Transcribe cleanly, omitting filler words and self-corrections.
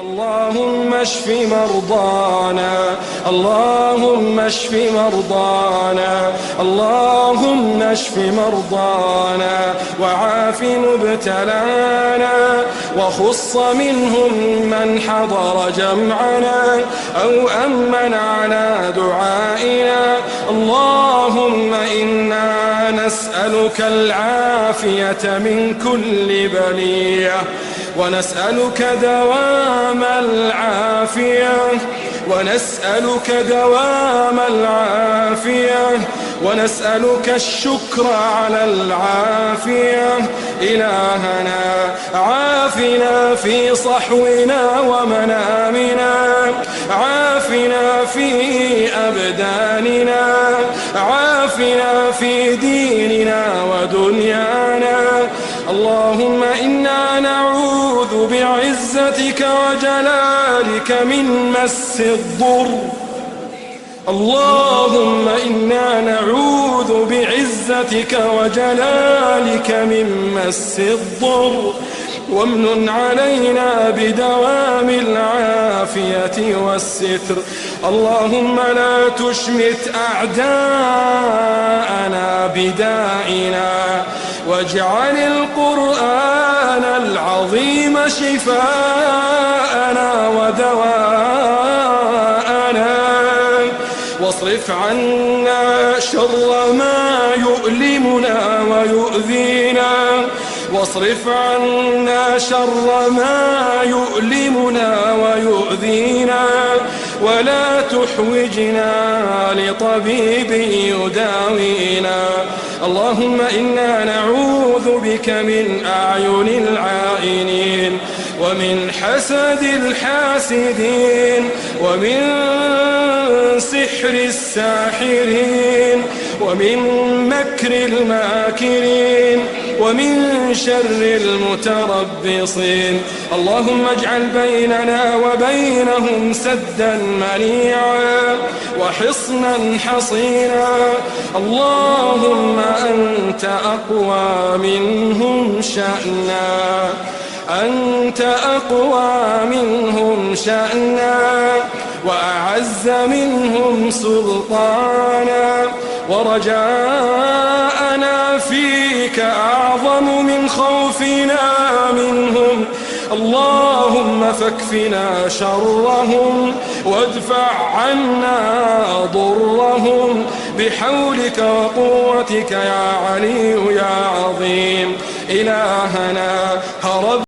اللهم اشف مرضانا، اللهم اشف مرضانا، اللهم اشف مرضانا وعاف مبتلانا، وخص منهم من حضر جمعنا أو أمن على دعائنا. اللهم إنا نسألك العافية من كل بلية، ونسألك دوام العافية، ونسألك دوام العافية، ونسألك الشكر على العافية. إلهنا عافنا في صحونا ومنامنا، عافنا في أبداننا، عافنا في ديننا ودنيانا. اللهم إنا نعوذ بعزتك وجلالك من مس الضر. اللهم إنا نعوذ بعزتك وجلالك من مس الضر، وامنن علينا بدوام العافية والستر. اللهم لا تشمت أعداءنا بدائنا، واجعل القرآن العظيم شفاءنا ودواءنا، واصرف عنا شر ما يؤلمنا ويؤذينا، واصرف عنا شر ما يؤلمنا ويؤذينا، ولا تحوجنا لطبيب يداوينا. اللهم إنا نعوذ بك من أعين العائنين، ومن حسد الحاسدين، ومن سحر الساحرين، ومن مكر الماكرين، ومن شر المتربصين. اللهم اجعل بيننا وبينهم سدا منيعا وحصنا حصينا. اللهم أنت أقوى منهم شأنا، أنت أقوى منهم شأنا، وأعز منهم سلطانا، ورجاءنا فيك أعظم من خوفنا منهم. اللهم فاكفنا شرهم وادفع عنا ضرهم بحولك وقوتك يا علي يا عظيم. إلهنا هرب